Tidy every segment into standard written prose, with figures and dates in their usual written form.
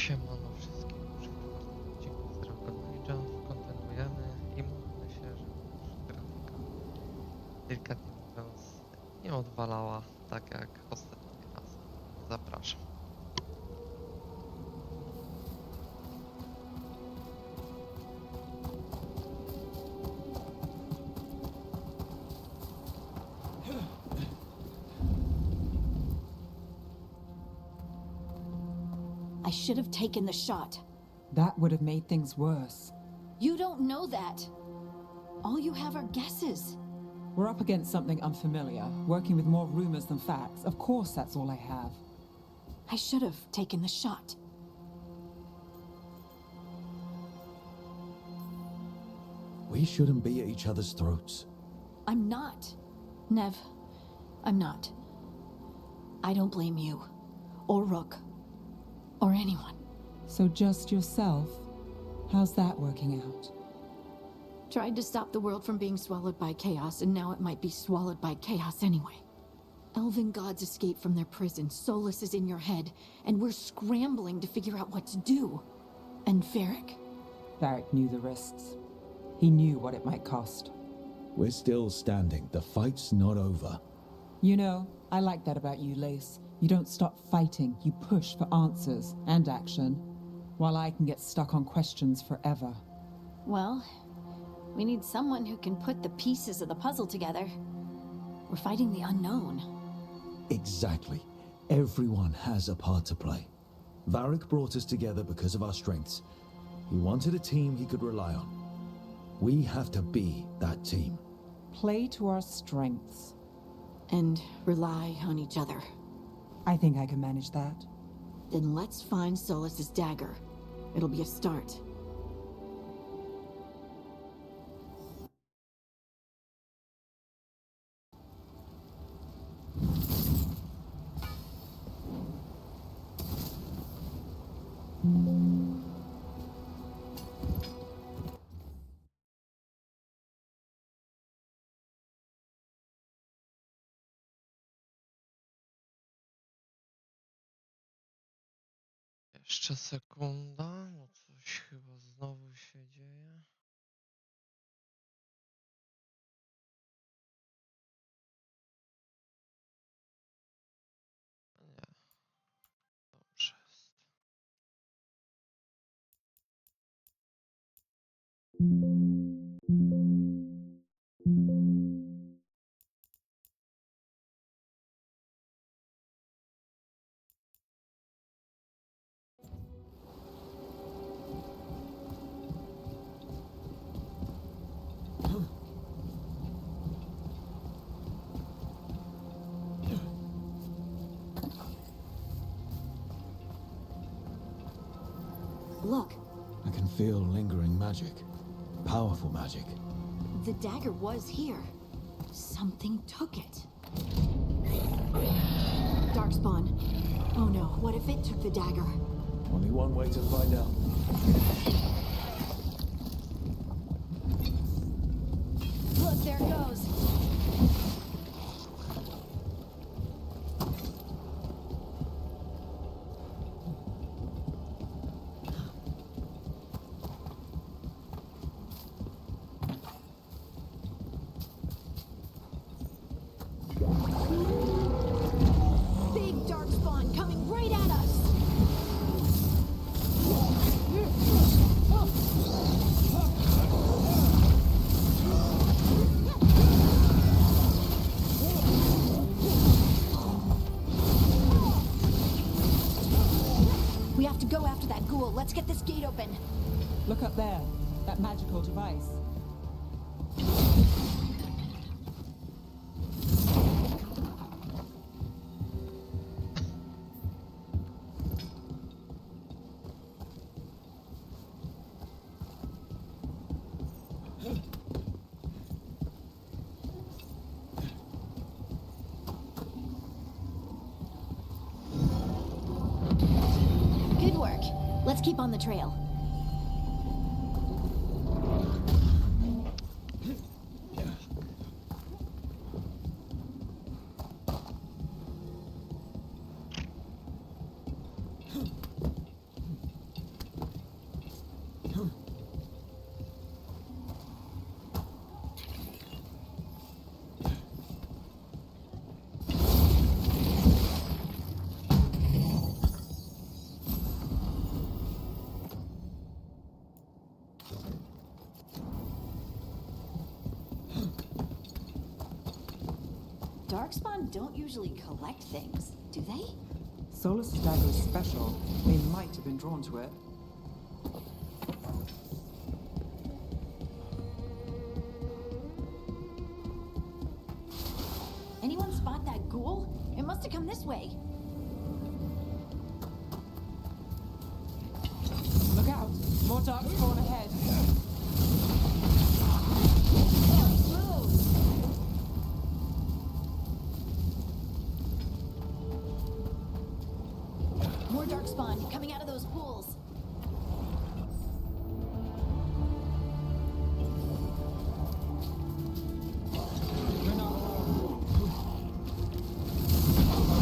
Siemano wszystkim, w odcinku z Dragon Age'a kontynuujemy i mówimy się, że już grafika, delikatnie mówiąc, nie odwalała tak jak ostatni raz. Zapraszam. I should have taken the shot. That would have made things worse. You don't know that. All you have are guesses. We're up against something unfamiliar, working with more rumors than facts. Of course, that's all I have. I should have taken the shot. We shouldn't be at each other's throats. I'm not. Nev, I'm not. I don't blame you. Or Rook. Or anyone. So just yourself? How's that working out? Tried to stop the world from being swallowed by chaos, and now it might be swallowed by chaos anyway. Elven gods escape from their prison, Solus is in your head, and we're scrambling to figure out what to do. And Varric? Varric knew the risks. He knew what it might cost. We're still standing. The fight's not over. You know, I like that about you, Lace. You don't stop fighting, you push for answers and action, while I can get stuck on questions forever. Well, we need someone who can put the pieces of the puzzle together. We're fighting the unknown. Exactly. Everyone has a part to play. Varric brought us together because of our strengths. He wanted a team he could rely on. We have to be that team. Play to our strengths. And rely on each other. I think I can manage that. Then let's find Solus's dagger. It'll be a start. Jeszcze sekunda, bo coś chyba znowu się dzieje. Nie, dobrze jest. Look, I can feel lingering magic. Powerful magic. the dagger was here. Something took it. Darkspawn. Oh no, what if it took the dagger? Only one way to find out. Look, there it goes. Big darkspawn coming right at us. We have to go after that ghoul. Let's get this gate open. Look up there, that magical device. Good work. Let's keep on the trail. Darkspawn don't usually collect things, do they? Solus' dagger is special. They might have been drawn to it. Anyone spot that ghoul? It must have come this way. Look out! More darkspawn ahead. Nice moves. More darkspawn coming out of those pools.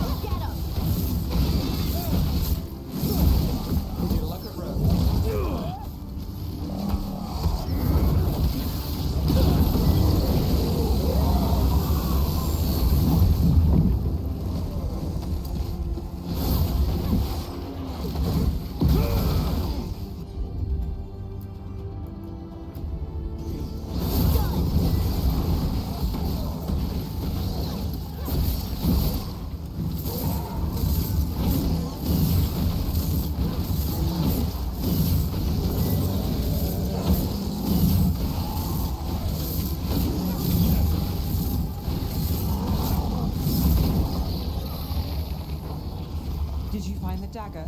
Look at 'em. Would you like a rope? Did you find the dagger?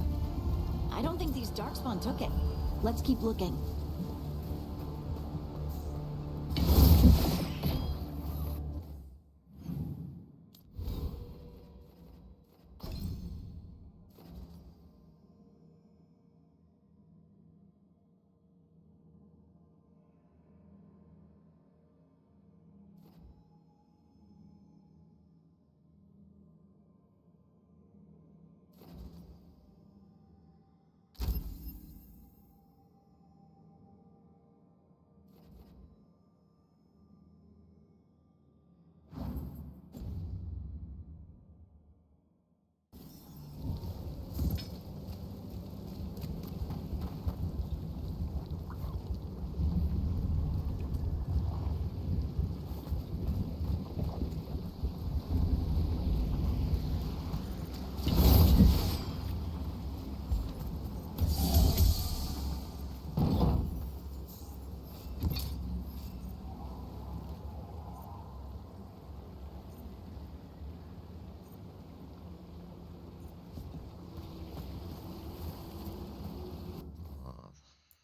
I don't think these darkspawn took it. Let's keep looking.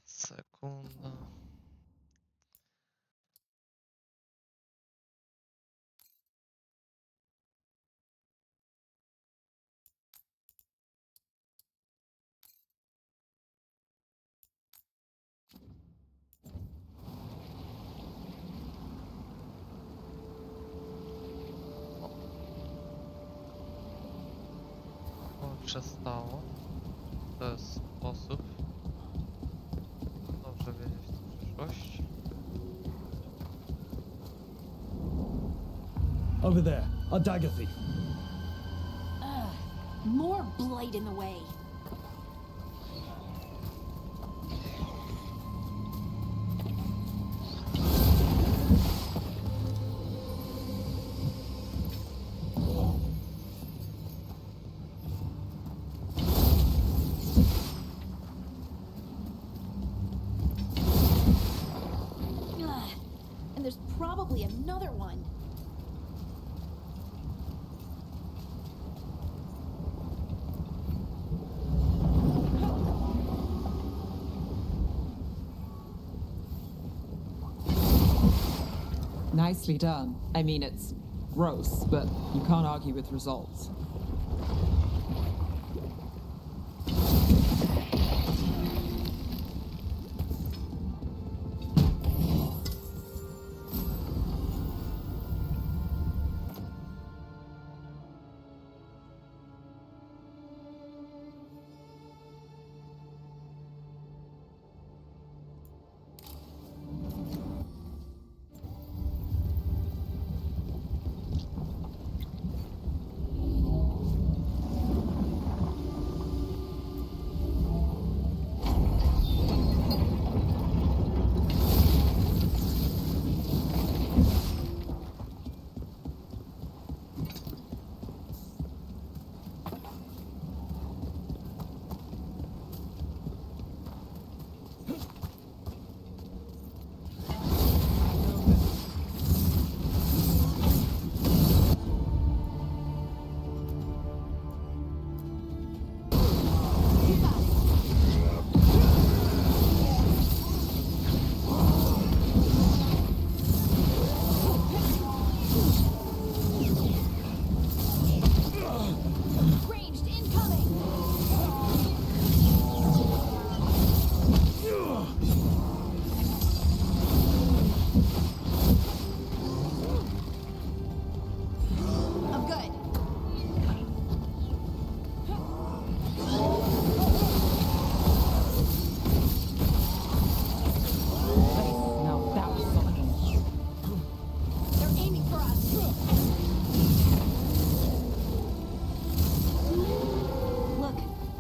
Sekunda. Przestało. To jest sposób. Dobrze wiedzieć na przyszłość. Over there, a dagger thief. More blight in the way. And there's probably another one. Nicely done. I mean, it's gross, but you can't argue with results.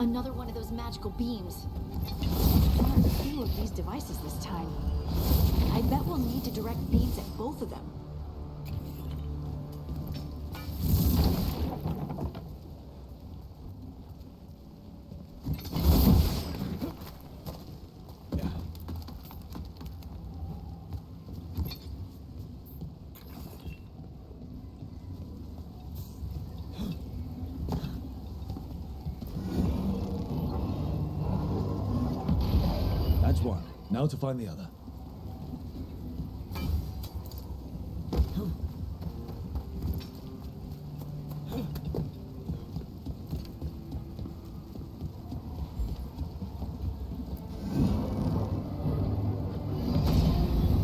Another one of those magical beams. There are a few of these devices this time. I bet we'll need to direct beams at both of them. That's one. Now to find the other.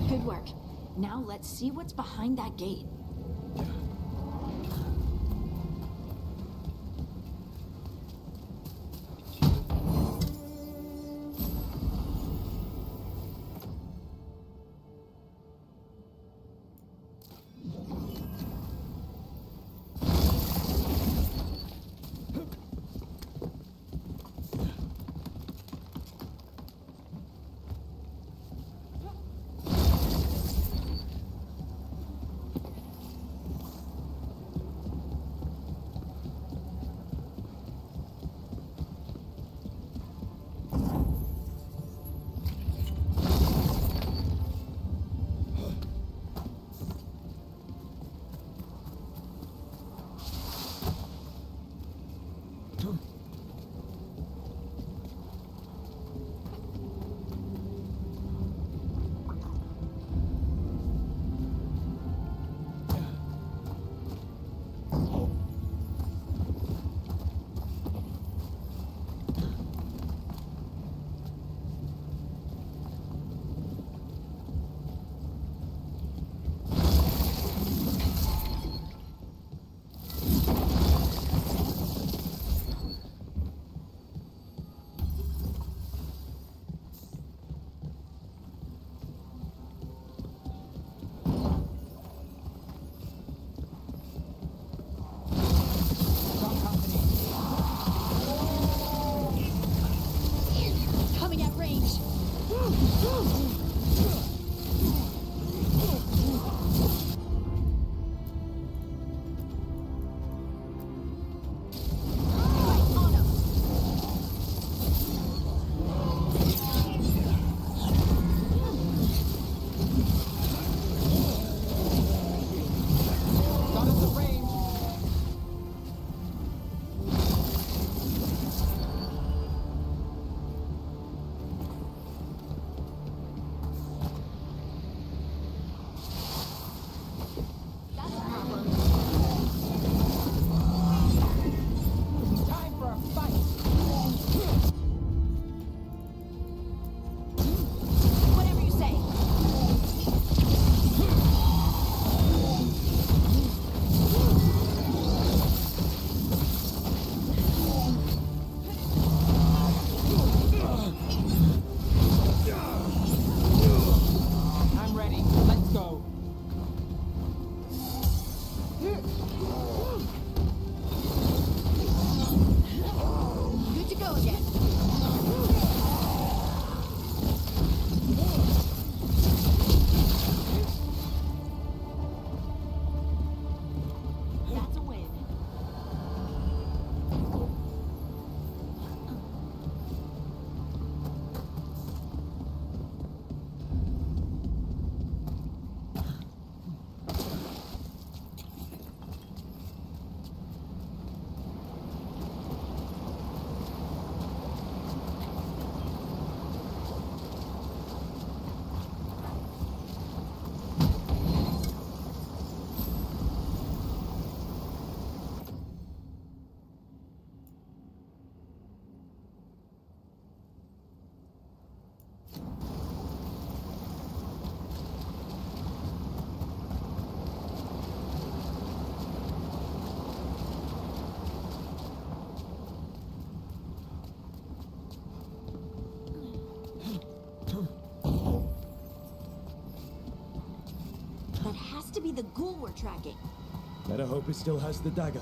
Good work. Now let's see what's behind that gate. Coming at range. Right on 'em. Got us the range. That's a problem. Time for a fight. Whatever you say. I'm ready. Let's go. Good to go again. That's a win. That has to be the ghoul we're tracking. Better hope it still has the dagger.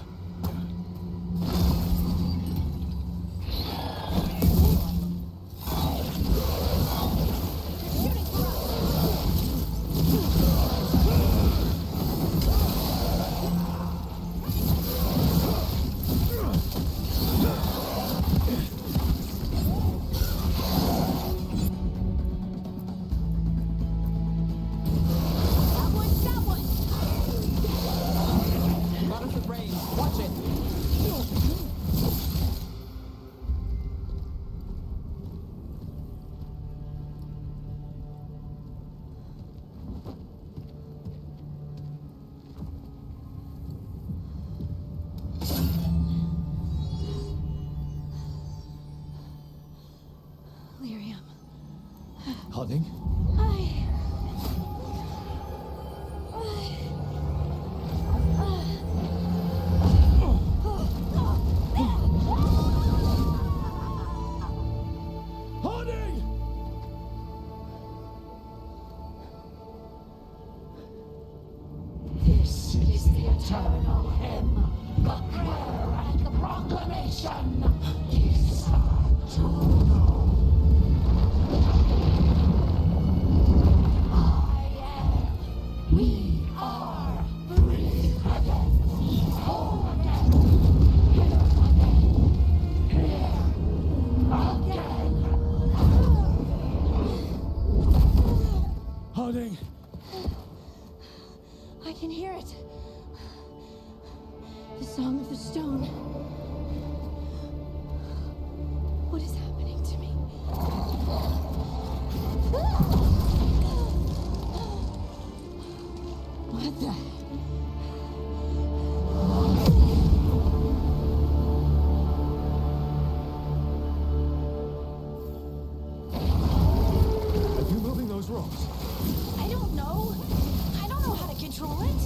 Delirium. Harding? Harding! This is the eternal hymn, the prayer and the proclamation. Isa to know. I am. We are. Breathe again. Whole again. Here again. Here again. Harding! I can hear it. The song of the stone. What is happening to me? What the? Are you moving those rocks? I don't know. I don't know how to control it.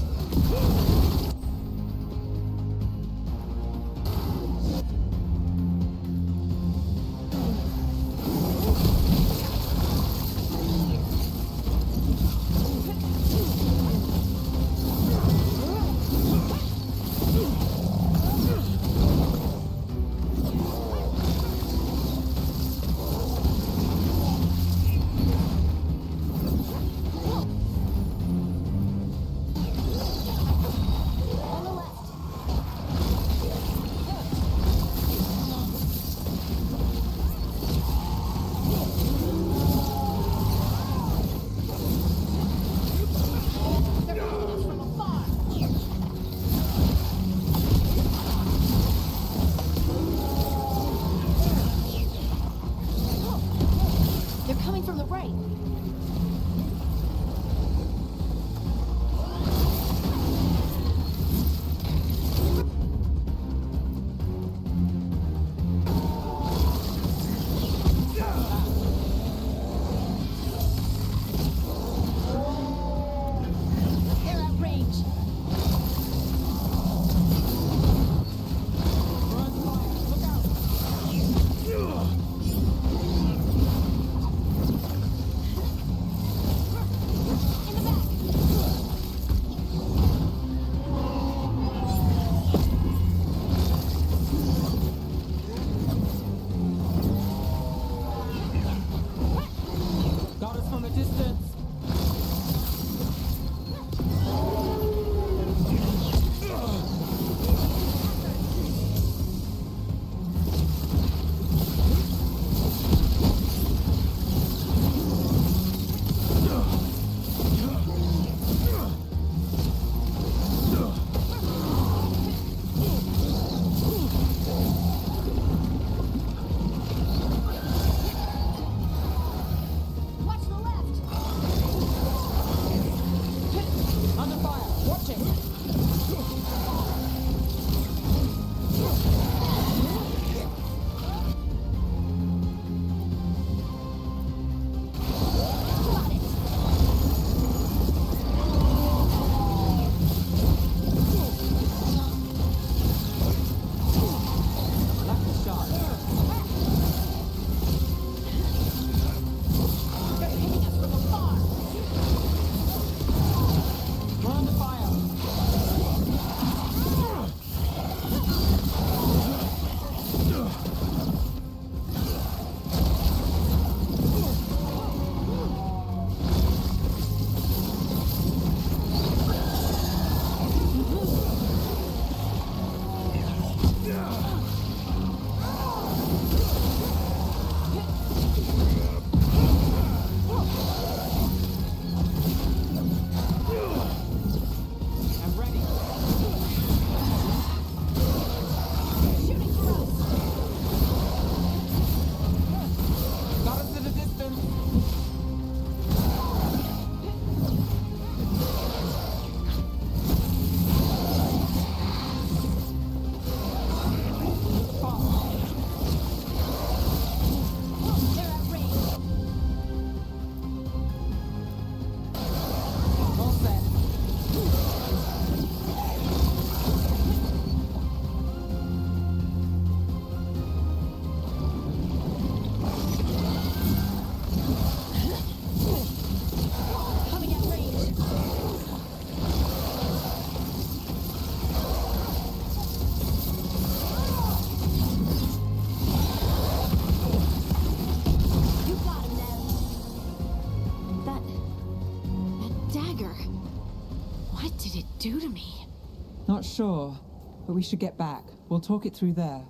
Not sure, but we should get back. We'll talk it through there.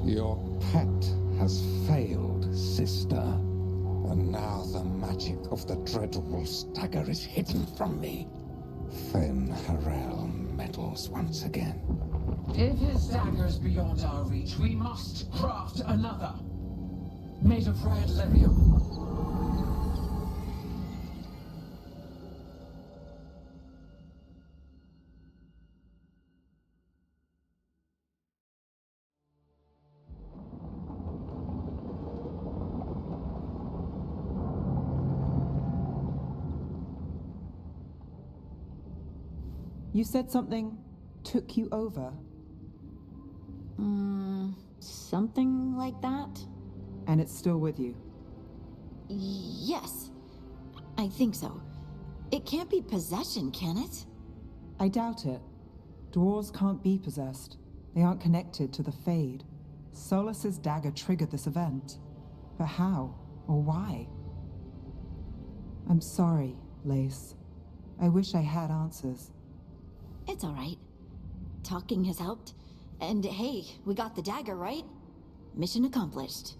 Your pet has failed, sister. And now the magic of the Dreadwolf's dagger is hidden from me. Fen Harel meddles once again. If his dagger's beyond our reach, we must craft another. Made of red lyrium. You said something took you over, Something like that? and it's still with you. Yes. I think so. It can't be possession, can it? I doubt it. Dwarves can't be possessed. They aren't connected to the Fade. Solus's dagger triggered this event. But how? Or why? I'm sorry, Lace. I wish I had answers. It's all right. Talking has helped. And hey, we got the dagger, right? Mission accomplished.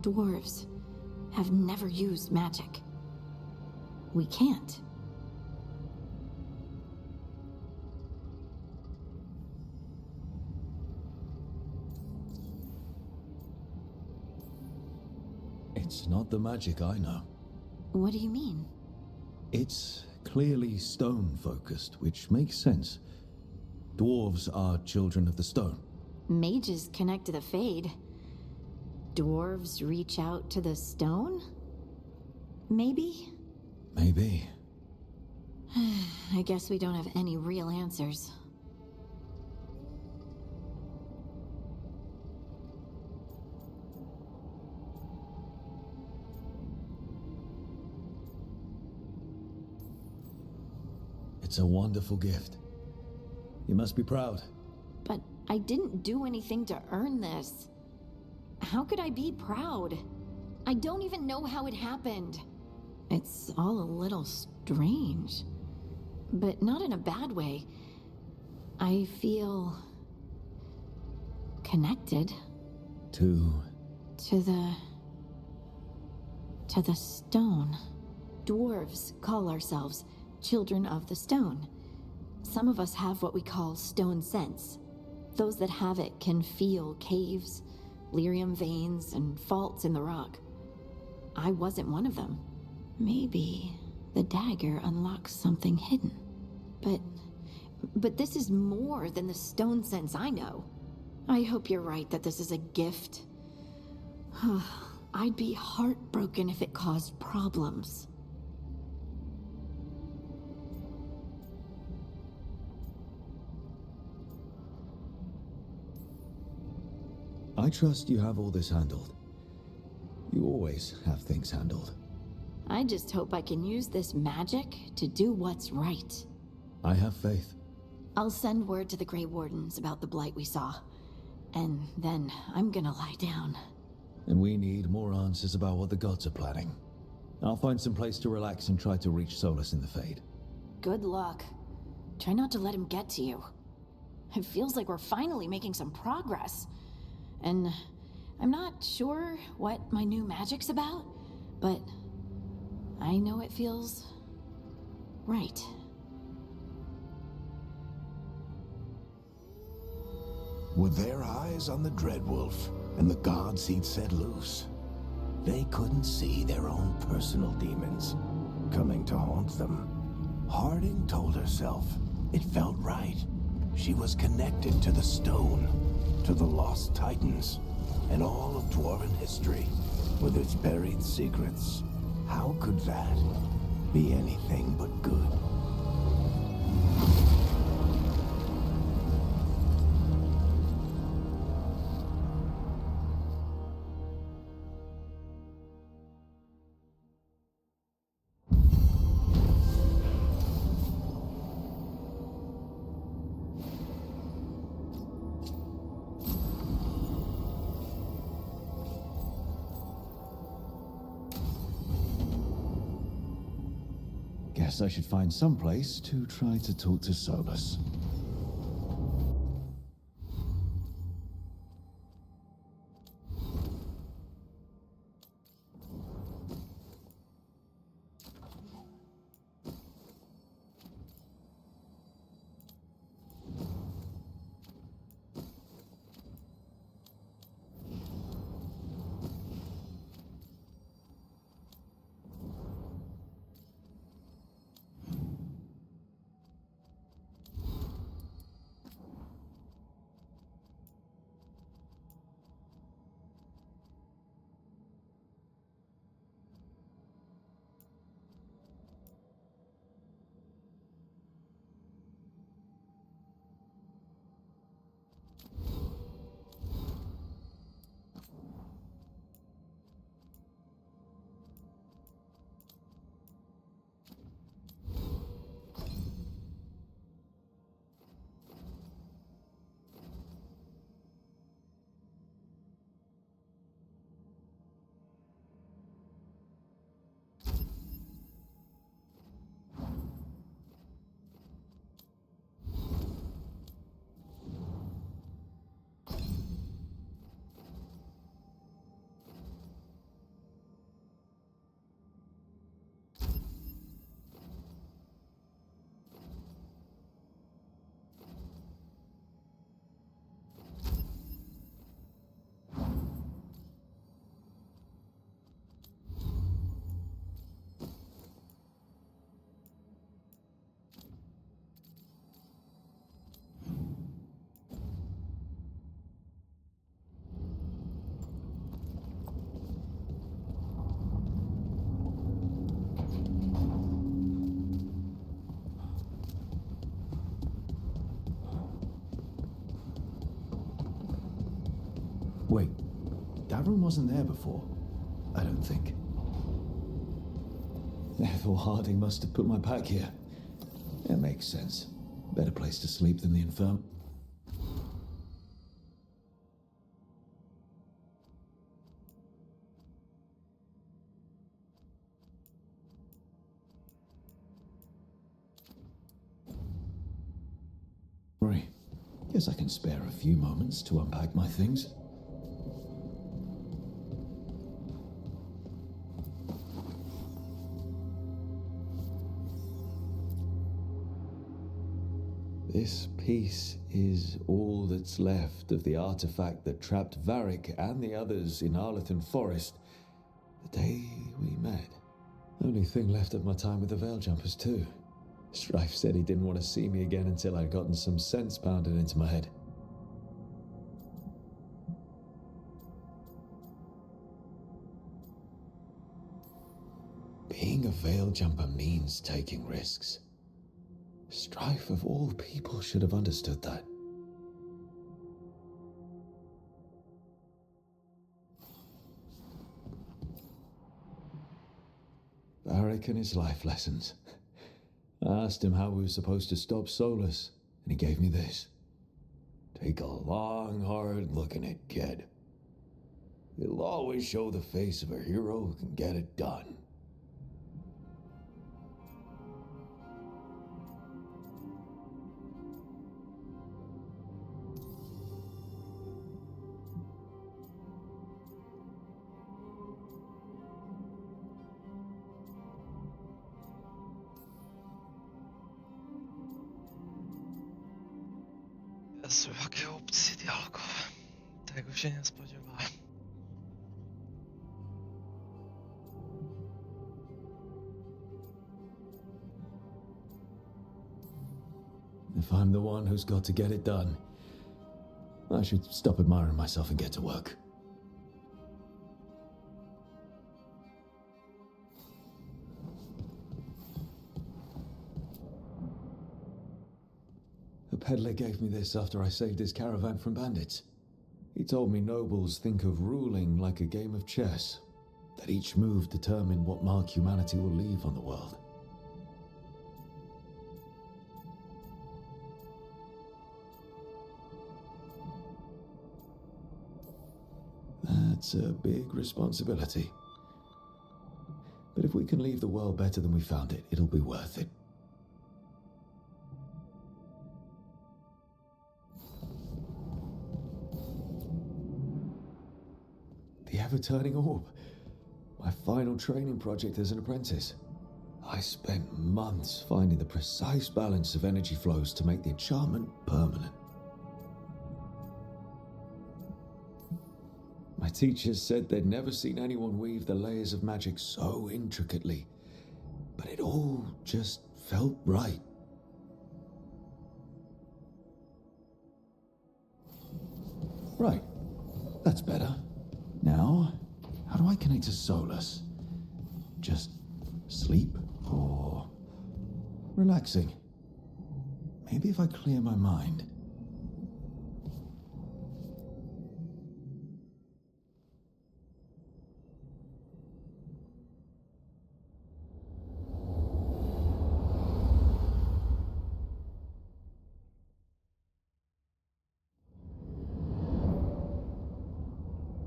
Dwarves have never used magic. We can't. It's not the magic I know. What do you mean? It's clearly stone-focused, which makes sense. Dwarves are children of the stone. Mages connect to the Fade. Dwarves reach out to the stone? Maybe? Maybe. I guess we don't have any real answers. It's a wonderful gift. You must be proud. But I didn't do anything to earn this. How could I be proud? I don't even know how it happened. It's all a little strange. But not in a bad way. I feel... connected. To To the stone. Dwarves call ourselves children of the stone. Some of us have what we call stone sense. Those that have it can feel caves, lyrium veins, and faults in the rock. I wasn't one of them. Maybe the dagger unlocks something hidden. But this is more than the stone sense I know. I hope you're right that this is a gift. I'd be heartbroken if it caused problems. I trust you have all this handled. You always have things handled. I just hope I can use this magic to do what's right. I have faith. I'll send word to the Grey Wardens about the blight we saw. And then I'm gonna lie down. And we need more answers about what the gods are planning. I'll find some place to relax and try to reach Solus in the Fade. Good luck. Try not to let him get to you. It feels like we're finally making some progress. And I'm not sure what my new magic's about, but I know it feels right. With their eyes on the Dreadwolf and the gods he'd set loose, they couldn't see their own personal demons coming to haunt them. Harding told herself it felt right. She was connected to the stone, to the lost titans, and all of dwarven history, with its buried secrets. How could that be anything but good? Guess I should find some place to try to talk to Solus. Wait, that room wasn't there before. I don't think. Ethel Harding must have put my pack here. It makes sense. Better place to sleep than the infirm. Right. Guess I can spare a few moments to unpack my things. This piece is all that's left of the artifact that trapped Varric and the others in Arlethan Forest the day we met. Only thing left of my time with the Veiljumpers, too. Strife said he didn't want to see me again until I'd gotten some sense pounded into my head. Being a Veiljumper means taking risks. Strife, of all people, should have understood that. Varric and his life lessons. I asked him how we were supposed to stop Solus, and he gave me this. Take a long, hard look at it, kid. It'll always show the face of a hero who can get it done. Jezu, jakie opcje dialogowe. Tego się nie spodziewałem. If I'm the one who's got to get it done, I should stop admiring myself and get to work. A peddler gave me this after I saved his caravan from bandits. He told me nobles think of ruling like a game of chess, that each move determined what mark humanity will leave on the world. That's a big responsibility. But if we we can leave the world better than we found it, it'll be worth it. The ever-turning orb. My final training project as an apprentice. I spent months finding the precise balance of energy flows to make the enchantment permanent. My teachers said they'd never seen anyone weave the layers of magic so intricately, but it all just felt right. Right, that's better. Now, how do I connect to Solus? Just sleep or relaxing? Maybe if I clear my mind.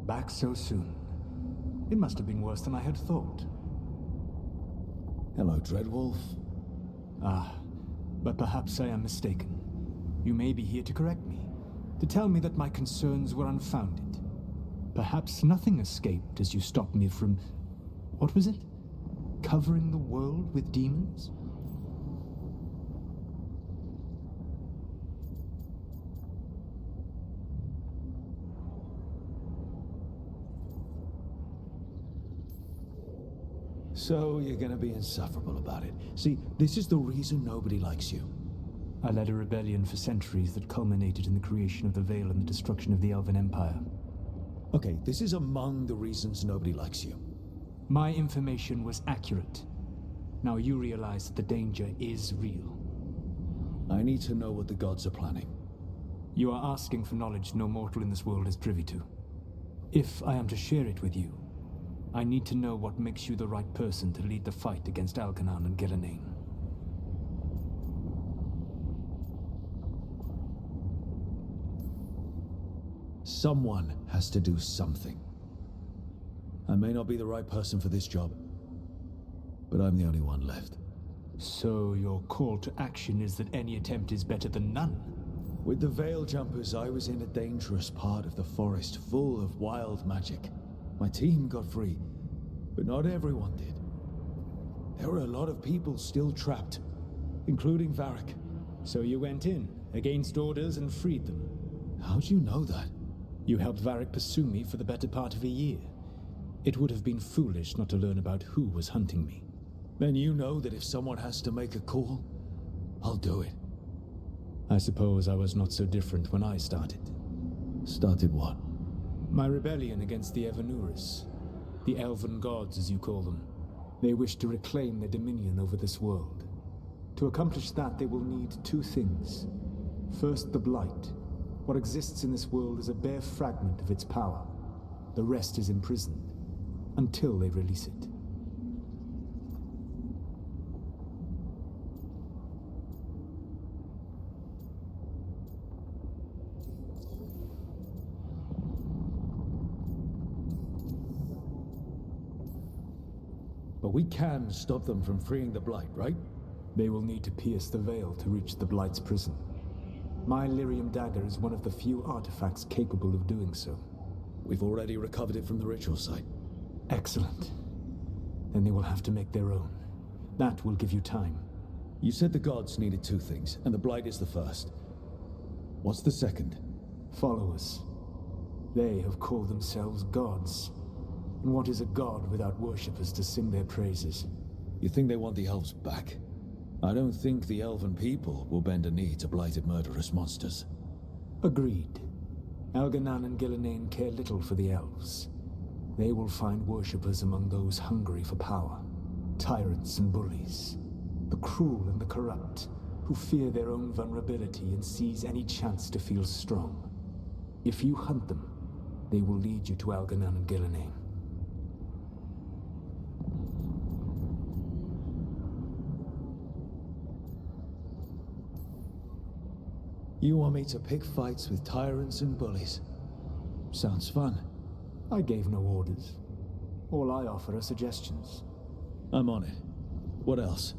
Back so soon. It must have been worse than I had thought. Hello, Dreadwolf. Ah, but perhaps I am mistaken. You may be here to correct me, to tell me that my concerns were unfounded. Perhaps nothing escaped as you stopped me from... what was it? Covering the world with demons? So you're gonna be insufferable about it. See, this is the reason nobody likes you. I led a rebellion for centuries that culminated in the creation of the Veil and the destruction of the Elven Empire. Okay, this is among the reasons nobody likes you. My information was accurate. Now you realize that the danger is real. I need to know what the gods are planning. You are asking for knowledge no mortal in this world is privy to. If I am to share it with you, I need to know what makes you the right person to lead the fight against Algernon and Gillenane. Someone has to do something. I may not be the right person for this job, but I'm the only one left. So your call to action is that any attempt is better than none? With the Veil Jumpers, I was in a dangerous part of the forest full of wild magic. My team got free, but not everyone did. There were a lot of people still trapped, including Varric. So you went in, against orders, and freed them? How'd you know that? You helped Varric pursue me for the better part of a year. It would have been foolish not to learn about who was hunting me. Then you know that if someone has to make a call, I'll do it. I suppose I was not so different when I started. Started what? My rebellion against the Evanuris. The Elven Gods, as you call them. They wish to reclaim their dominion over this world. To accomplish that, they will need two things. First, the Blight. What exists in this world is a bare fragment of its power. The rest is imprisoned, until they release it. But we can stop them from freeing the Blight, right? They will need to pierce the veil to reach the Blight's prison. My Lyrium dagger is one of the few artifacts capable of doing so. We've already recovered it from the ritual site. Excellent. Then they will have to make their own. That will give you time. You said the gods needed two things, and the Blight is the first. What's the second? Followers. They have called themselves gods. And what is a god without worshippers to sing their praises? You think they want the elves back? I don't think the elven people will bend a knee to blighted murderous monsters. Agreed. Algernon and Gillenane care little for the elves. They will find worshippers among those hungry for power. Tyrants and bullies. The cruel and the corrupt, who fear their own vulnerability and seize any chance to feel strong. If you hunt them, they will lead you to Algernon and Gillenane. You want me to pick fights with tyrants and bullies? Sounds fun. I gave no orders. All I offer are suggestions. I'm on it. What else?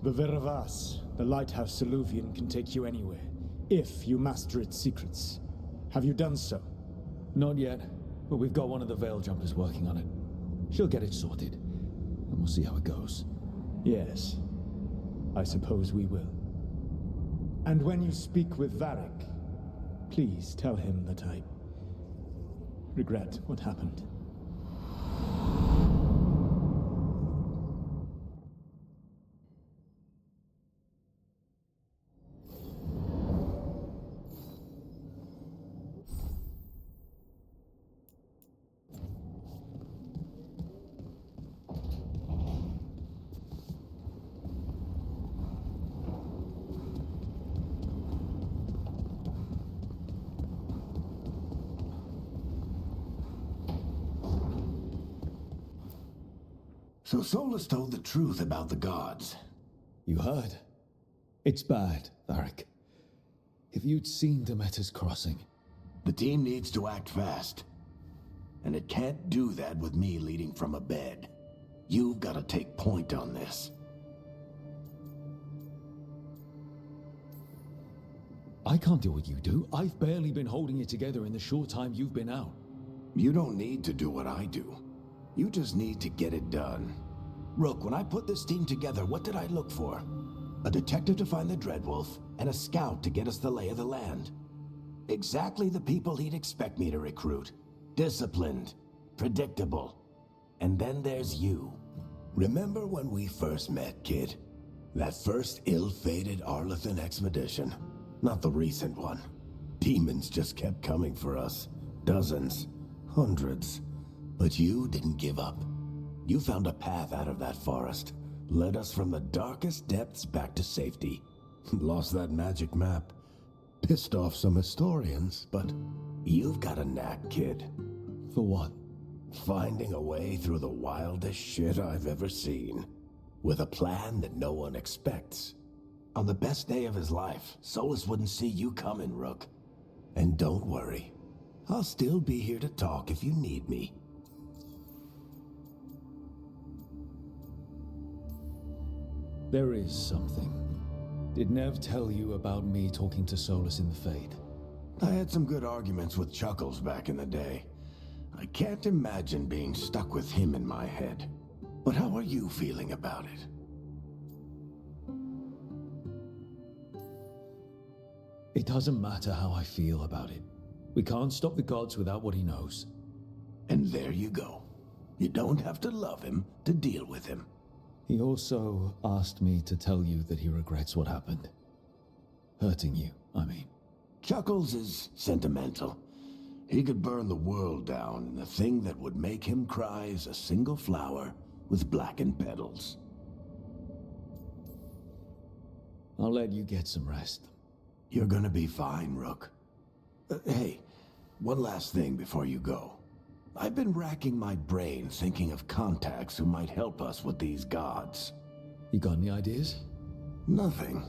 The Veravas, the lighthouse Soluvian, can take you anywhere, if you master its secrets. Have you done so? Not yet, but we've got one of the Veil Jumpers working on it. She'll get it sorted, and we'll see how it goes. Yes, I suppose we will. And when you speak with Varric, please tell him that I regret what happened. So Solus told the truth about the gods. You heard? It's bad, Varric. If you'd seen Demeter's crossing... The team needs to act fast. And it can't do that with me leading from a bed. You've got to take point on this. I can't do what you do. I've barely been holding it together in the short time you've been out. You don't need to do what I do. You just need to get it done. Rook, when I put this team together, what did I look for? A detective to find the Dreadwolf, and a scout to get us the lay of the land. Exactly the people he'd expect me to recruit. Disciplined, predictable. And then there's you. Remember when we first met, kid? That first ill-fated Arlathan expedition. Not the recent one. Demons just kept coming for us. Dozens. Hundreds. But you didn't give up. You found a path out of that forest. Led us from the darkest depths back to safety. Lost that magic map. Pissed off some historians, but you've got a knack, kid. For what? Finding a way through the wildest shit I've ever seen. With a plan that no one expects. On the best day of his life, Solus wouldn't see you coming, Rook. And don't worry. I'll still be here to talk if you need me. There is something. Did Nev tell you about me talking to Solus in the Fade? I had some good arguments with Chuckles back in the day. I can't imagine being stuck with him in my head. But how are you feeling about it? It doesn't matter how I feel about it. We can't stop the gods without what he knows. And there you go. You don't have to love him to deal with him. He also asked me to tell you that he regrets what happened. Hurting you, I mean. Chuckles is sentimental. He could burn the world down, and the thing that would make him cry is a single flower with blackened petals. I'll let you get some rest. You're gonna be fine, Rook. Hey, one last thing before you go. I've been racking my brain thinking of contacts who might help us with these gods. You got any ideas? Nothing.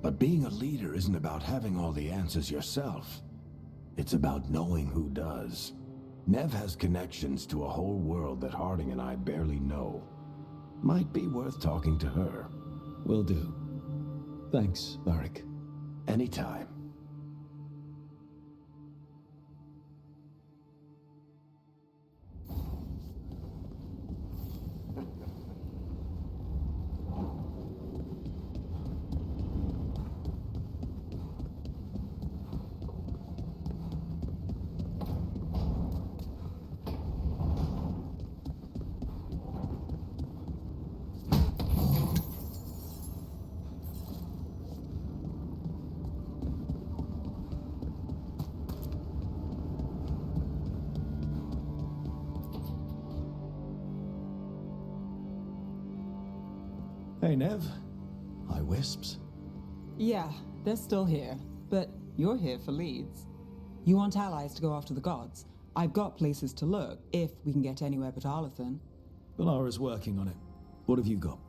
But being a leader isn't about having all the answers yourself. It's about knowing who does. Nev has connections to a whole world that Harding and I barely know. Might be worth talking to her. Will do. Thanks, Varric. Anytime. Hey, Nev. Hi, Wisps. Yeah, they're still here, but you're here for leads. You want allies to go after the gods? I've got places to look, if we can get anywhere but Arlathan. Valara's working on it. What have you got?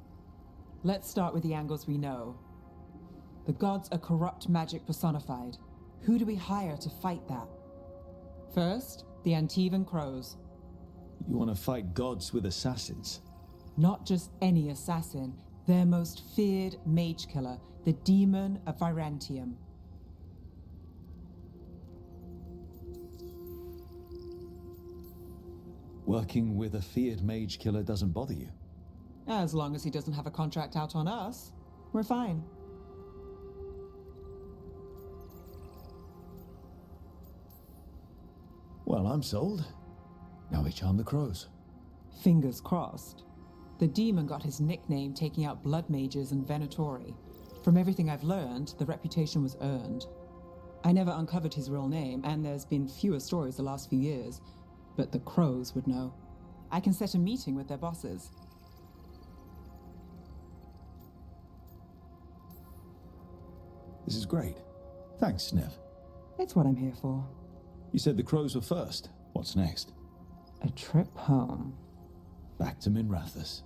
Let's start with the angles we know. The gods are corrupt magic personified. Who do we hire to fight that? First, the Antivan Crows. You want to fight gods with assassins? Not just any assassin, their most feared mage killer, the Demon of Virantium. Working with a feared mage killer doesn't bother you? As long as he doesn't have a contract out on us, we're fine. Well, I'm sold. Now we charm the crows. Fingers crossed. The demon got his nickname taking out blood mages and Venatori. From everything I've learned, the reputation was earned. I never uncovered his real name, and there's been fewer stories the last few years, but the crows would know. I can set a meeting with their bosses. This is great. Thanks, Sniv. It's what I'm here for. You said the crows were first. What's next? A trip home. Back to Minrathous.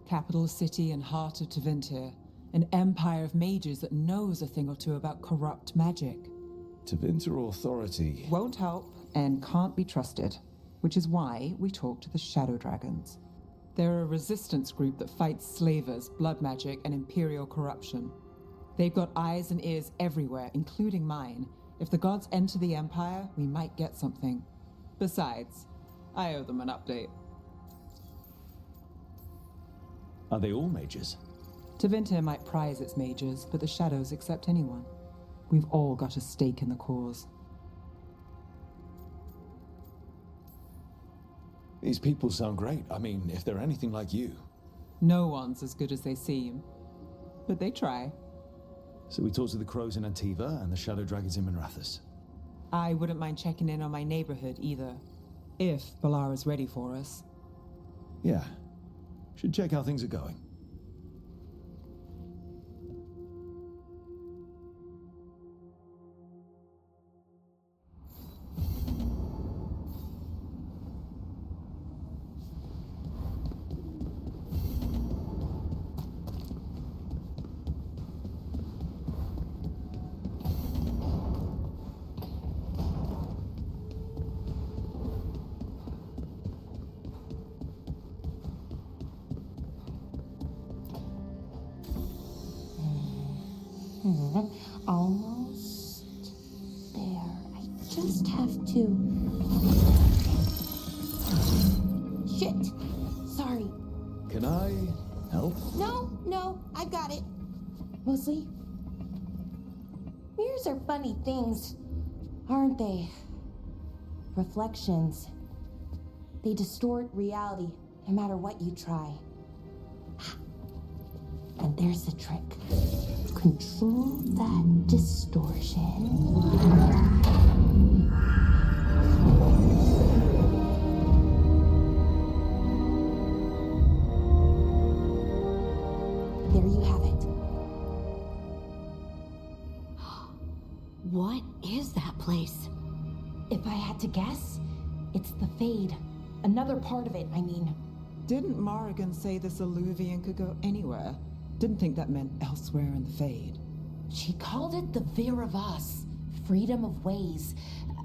Capital city and heart of Tevinter. An empire of mages that knows a thing or two about corrupt magic. Tevinter Authority. Won't help and can't be trusted, which is why we talk to the Shadow Dragons. They're a resistance group that fights slavers, blood magic, and imperial corruption. They've got eyes and ears everywhere, including mine. If the gods enter the Empire, we might get something. Besides, I owe them an update. Are they all mages? Tevinter might prize its mages, but the Shadows accept anyone. We've all got a stake in the cause. These people sound great. I mean, if they're anything like you. No one's as good as they seem, but they try. So we talk to the crows in Antiva and the Shadow Dragons in Minrathous. I wouldn't mind checking in on my neighborhood either, if Balar is ready for us. Yeah. Should check how things are going. Almost there. I just have to... Shit! Sorry. Can I help? No, I've got it. Mostly, mirrors are funny things, aren't they? Reflections. They distort reality, no matter what you try. And there's the trick. Control that distortion. There you have it. What is that place? If I had to guess, it's the Fade. Another part of it, I mean. Didn't Morrigan say this Illuvian could go anywhere? Didn't think that meant elsewhere in the Fade. She called it the Vir of Us, freedom of ways.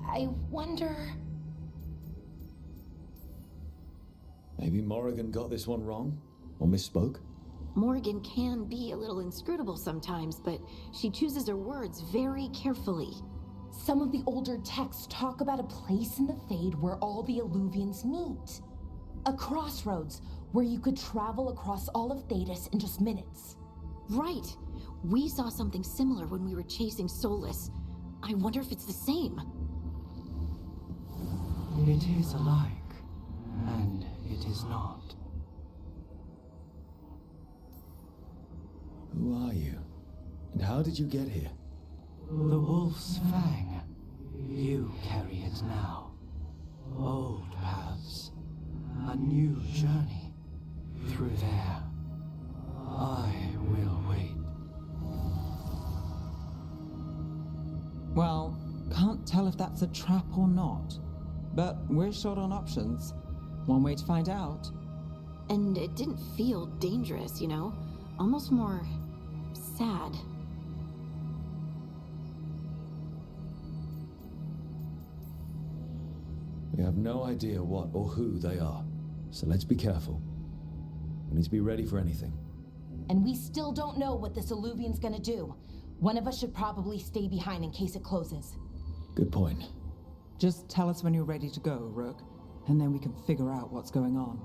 I wonder... Maybe Morrigan got this one wrong? Or misspoke? Morgan can be a little inscrutable sometimes, but she chooses her words very carefully. Some of the older texts talk about a place in the Fade where all the Illuvians meet. A crossroads where you could travel across all of Thedas in just minutes. Right. We saw something similar when we were chasing Solus. I wonder if it's the same. It is alike, and it is not. Who are you? And how did you get here? The Wolf's Fang. You carry it now. Old paths. A new journey. Through there. I will wait. Well, can't tell if that's a trap or not. But we're short on options. One way to find out. And it didn't feel dangerous, you know? Almost more sad. We have no idea what or who they are, so let's be careful. We need to be ready for anything. And we still don't know what this Alluvian's gonna do. One of us should probably stay behind in case it closes. Good point. Just tell us when you're ready to go, Rook, and then we can figure out what's going on.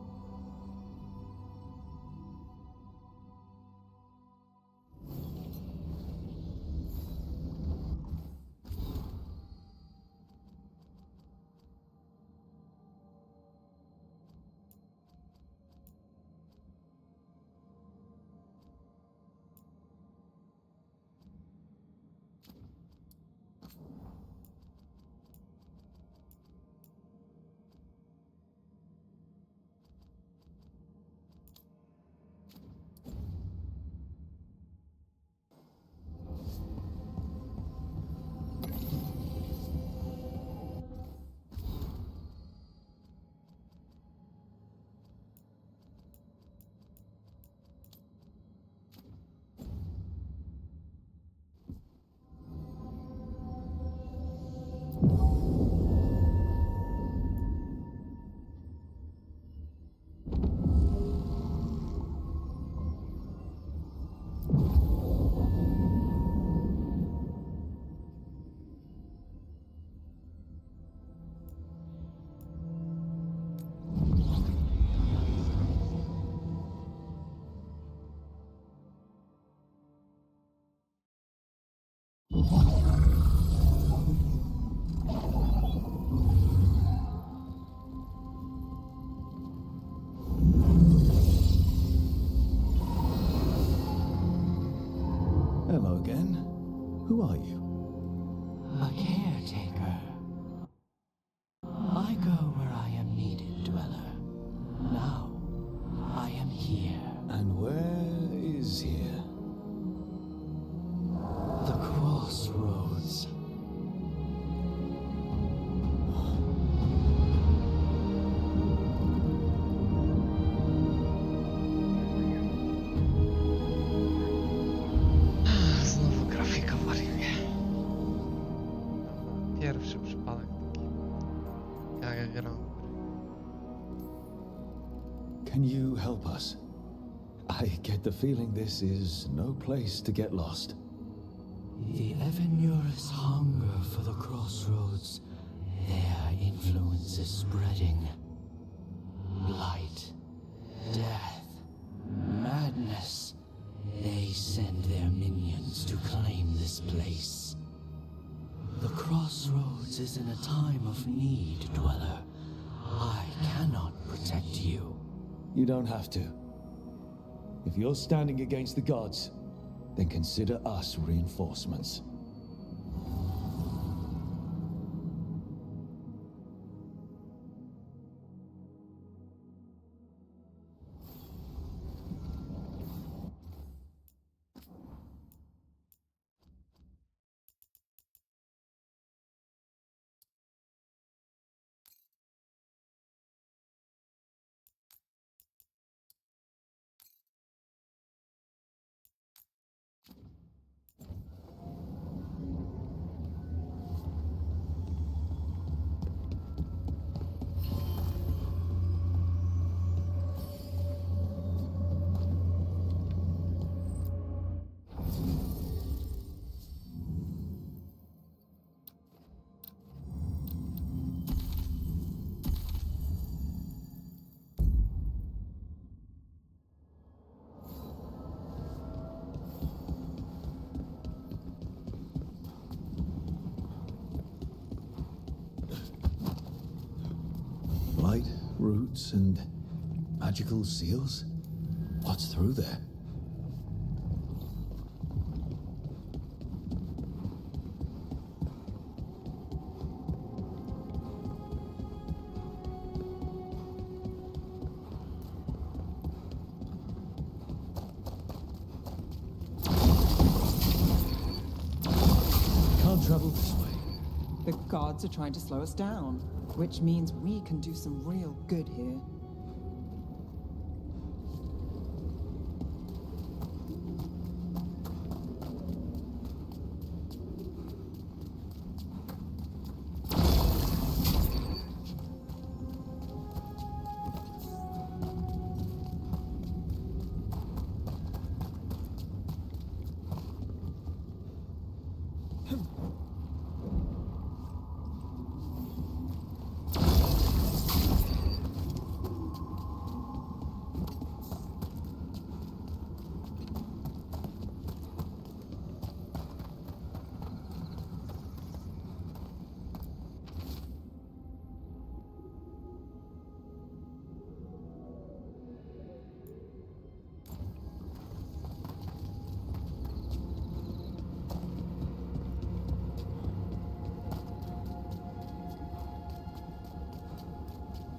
Hello again. Who are you? A caretaker. I go where I am needed, Dweller. Now, I am here. And where is here? The crossroads. Znowu grafika wariuje. Pierwszy przypadek taki, jak gram. Can you help us? I get the feeling this is no place to get lost. The Evenurus hunger for the crossroads. Their influence is spreading. Blight, death, madness. They send their minions to claim this place. The crossroads is in a time of need, Dweller. I cannot protect you. You don't have to. If you're standing against the gods, then consider us reinforcements. Light, roots, and magical seals? What's through there? Can't travel this way. The gods are trying to slow us down, which means we can do some real good here.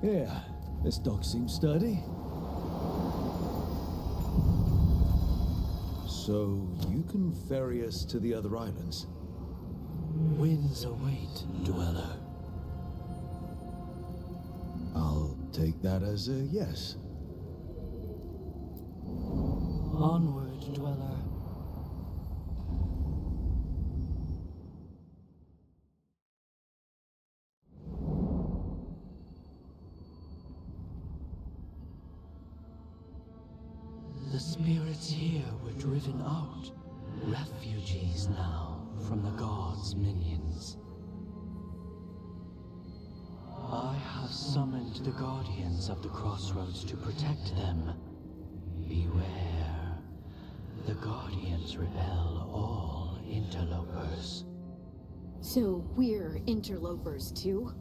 Yeah, this dock seems sturdy. So, you can ferry us to the other islands? Winds await, dweller. I'll take that as a yes. Onward, dweller. The spirits here were driven out, refugees now from the gods' minions. I have summoned the guardians of the crossroads to protect them. Beware. The guardians repel all interlopers. So we're interlopers too?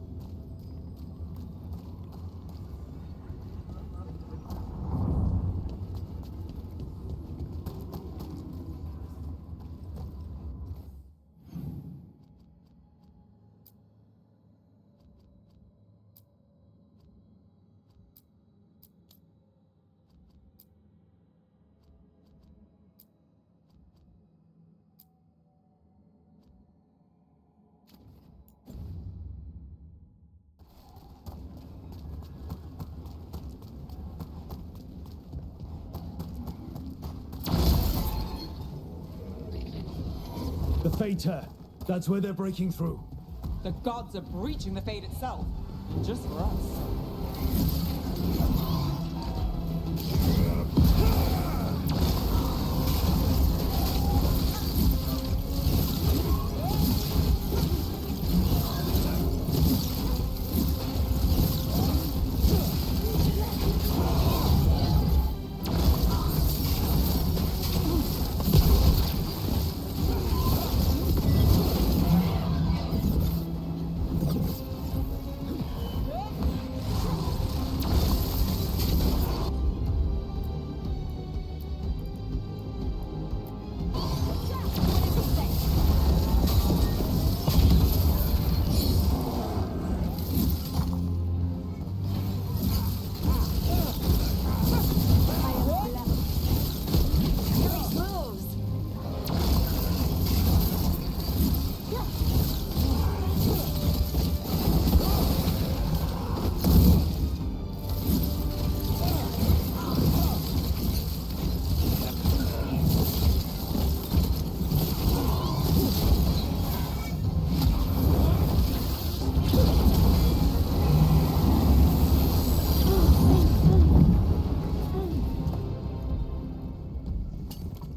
The Fater! That's where they're breaking through. The gods are breaching the Fade itself. Just for us.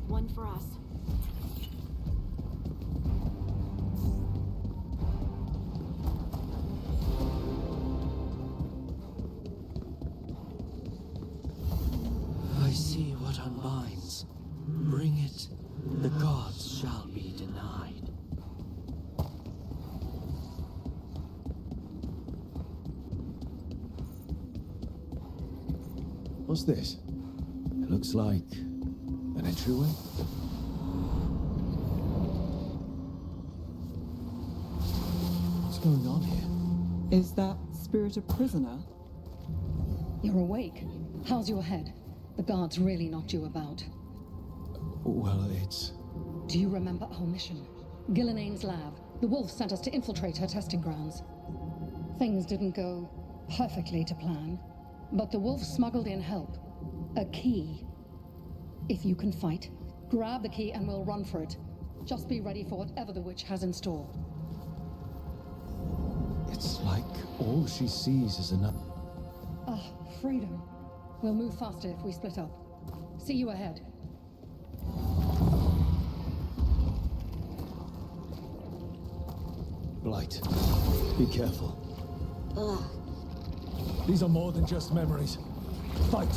One for us. I see what unbinds. Bring it, the gods shall be denied. What's this? It looks like an entryway? What's going on here? Is that spirit a prisoner? You're awake. How's your head? The guards really knocked you about. Well, it's... Do you remember our mission? Gillenane's lab. The wolf sent us to infiltrate her testing grounds. Things didn't go perfectly to plan, but the wolf smuggled in help. A key. If you can fight, grab the key and we'll run for it. Just be ready for whatever the witch has in store. It's like all she sees is enough. Ah, freedom. We'll move faster if we split up. See you ahead. Blight, be careful. These are more than just memories. Fight!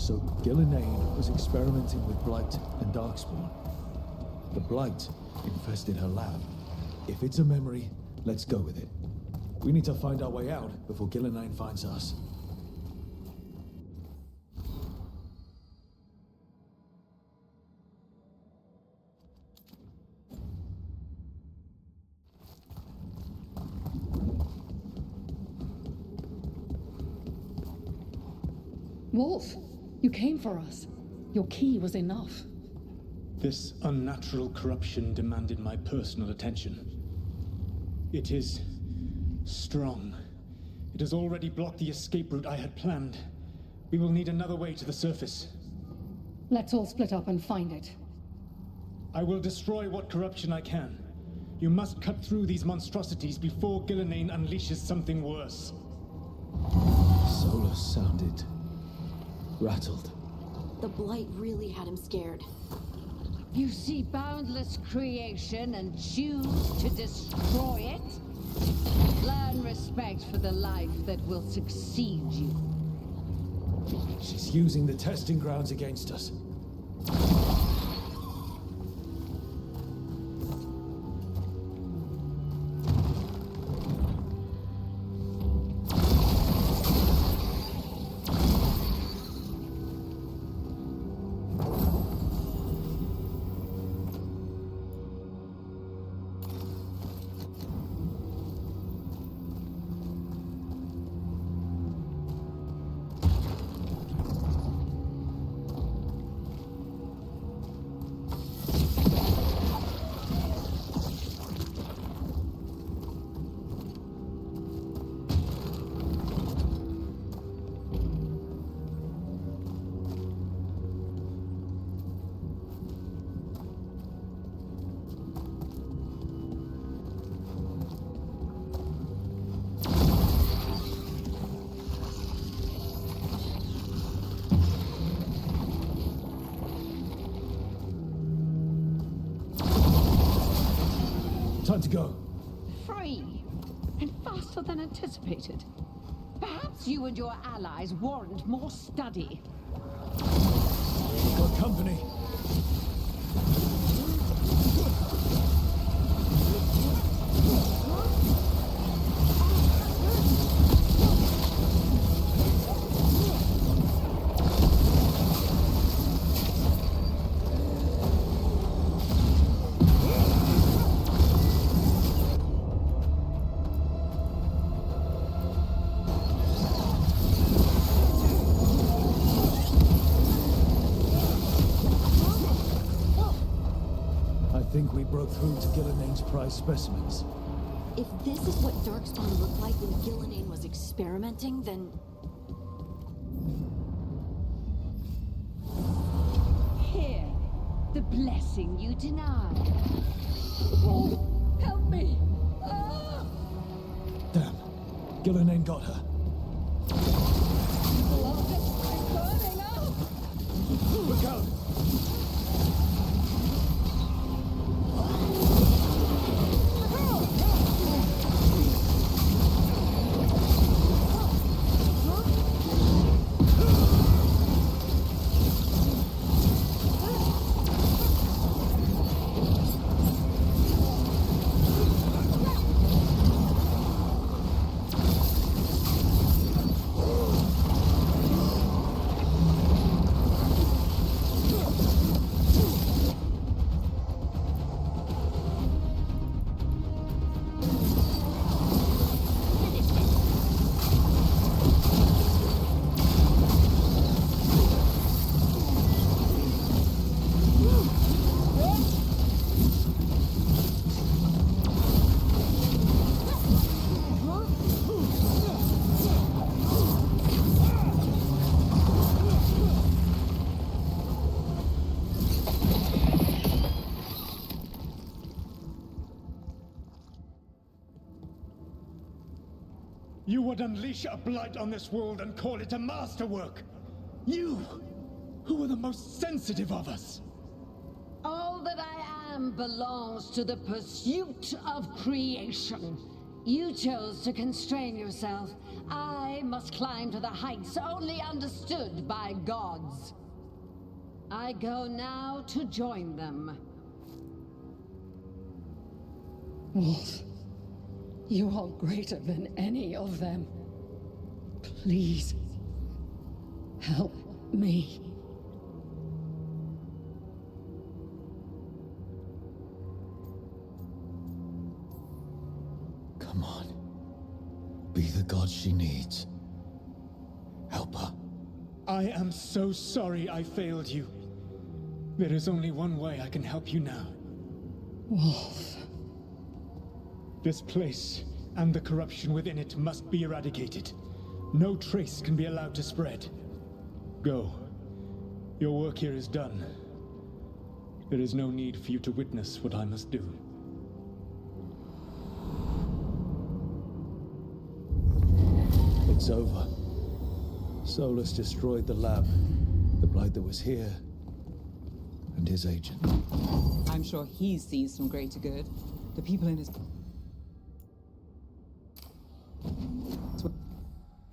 So Gillenane was experimenting with Blight and Darkspawn. The Blight infested her lab. If it's a memory, let's go with it. We need to find our way out before Gillenane finds us. Wolf, you came for us. Your key was enough. This unnatural corruption demanded my personal attention. It is strong. It has already blocked the escape route I had planned. We will need another way to the surface. Let's all split up and find it. I will destroy what corruption I can. You must cut through these monstrosities before Gillenane unleashes something worse. Solus sounded rattled. The Blight really had him scared. You see boundless creation and choose to destroy it? Learn respect for the life that will succeed you. She's using the testing grounds against us. Time to go. Free, and faster than anticipated. Perhaps you and your allies warrant more study. Got company. I think we broke through to Gillenane's prized specimens. If this is what Darkspawn looked like when Gillenane was experimenting, then... Here, the blessing you denied. Oh, help me! Ah! Damn. Gillenane got her. Love it, I'm burning up! Look out! You would unleash a blight on this world and call it a masterwork! You, who are the most sensitive of us! All that I am belongs to the pursuit of creation. You chose to constrain yourself. I must climb to the heights only understood by gods. I go now to join them. Wolf, you are greater than any of them. Please, help me. Come on. Be the god she needs. Help her. I am so sorry I failed you. There is only one way I can help you now. Wolf. This place and the corruption within it must be eradicated. No trace can be allowed to spread. Go. Your work here is done. There is no need for you to witness what I must do. It's over. Solus destroyed the lab, the Blight that was here, and his agent. I'm sure he sees some greater good. The people in his...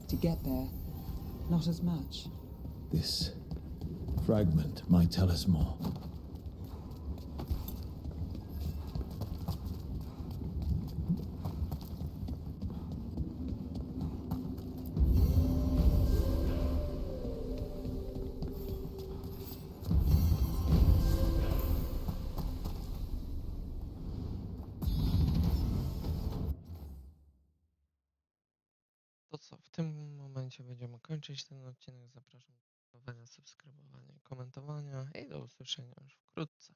To get there, not as much. This fragment might tell us more. To co, w tym momencie będziemy kończyć ten odcinek. Zapraszam do subskrybowania, komentowania i do usłyszenia już wkrótce.